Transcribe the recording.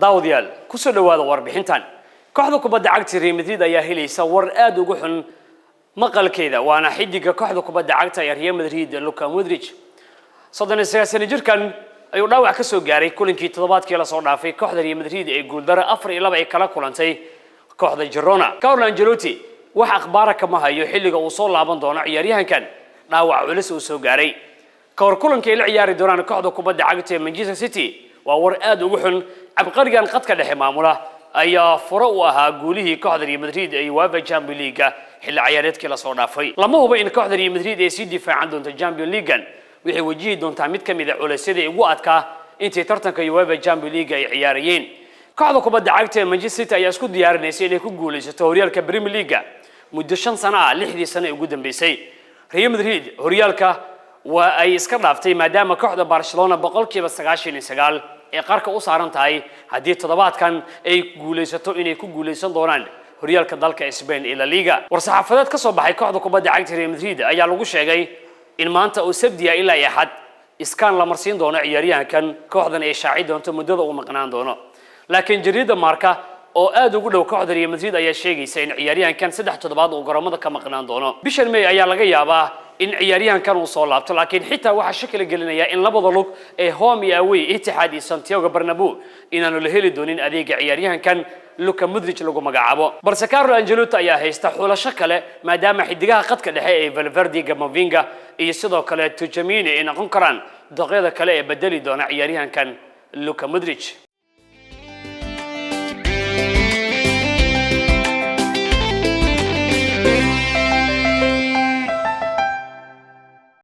daawadayaal ku soo dhawaada warbixintan kooxda kubadda cagta Real Madrid ayaa helaysa war aad ugu xun maqalkeeda waana xidiga kooxda kubadda cagta ee Real Madrid Luka Modric 39 sano jirkan ayuu dhaawac ka soo gaaray kulankii toddobaadkii la soo dhaafay kooxda Real Madrid ee guuldaro 4-2 ay kala kulantay kooxda Girona. Carlo Ancelotti wax akhbaar kama hayo xilliga uu soo laaban doono ciyaaryahankan dhaawac culus uu soo gaaray kor kulankii la ciyaari doonaan kooxda kubadda cagta ee Manchester City waa war aad ugu xun abqarigan qadka dhexe maamula ayaa furo u ahaa guulihii kooxda Real Madrid ay UEFA Champions League xilli ciyaareedkii la soo dhaafay lama hubo in kooxda Real Madrid ay si difaacan doonto Champions League waxay wajihi doontaa mid kamid ah culaysyada ugu adkaa intii tartanka UEFA Champions League ay ciyaarayeen kooxda kubadda cagta ee Manchester City ayaa isku diyaarinaysa inay ku guuleysato horyaalka Premier League muddo 5 sano ah 6 sano ugu dambeysay Real Madrid horyaalka waa ay iska dhaaftay maadaama kooxda Barcelona 99% ee qarka u saaran tahay hadii toddobaadkan ay guuleysato inay ku guuleysan doonaan horyaalka dalka Spain ee La Liga war-saxaafadeed ka soo baxay kooxda kubadda cagta Real Madrid ayaa lagu sheegay in maanta uu sabdiya ilaa Axad iskaan la marsiin doono ciyaaryahankan kooxdan ay shaaci doonto muddada uu maqnaan doono laakiin jariida Marca oo aad ugu dhow kooxda Real Madrid ayaa sheegaysa in ciyaaryahankan 3 toddobaad uu garoomada ka maqnaan doono bishan May ayaa laga yaabaa in ciyaaryahankan uu soo laabto laakiin xitaa waxa shakil gelinaya in labada lug ee home iyo away Etihad iyo Santiago Bernabeu inaanu la heli doonin adeega ciyaaryahankan Luka Modric lagu magacaabo balse Carlo Ancelotti ayaa haysta xulasho kale maadaama xidigaha qadka dhexe ee Valverde Camavinga iyo sidoo kale Tchouaméni ay noqon karaan daqyada kale ee bedeli doona ciyaaryahankan Luka Modric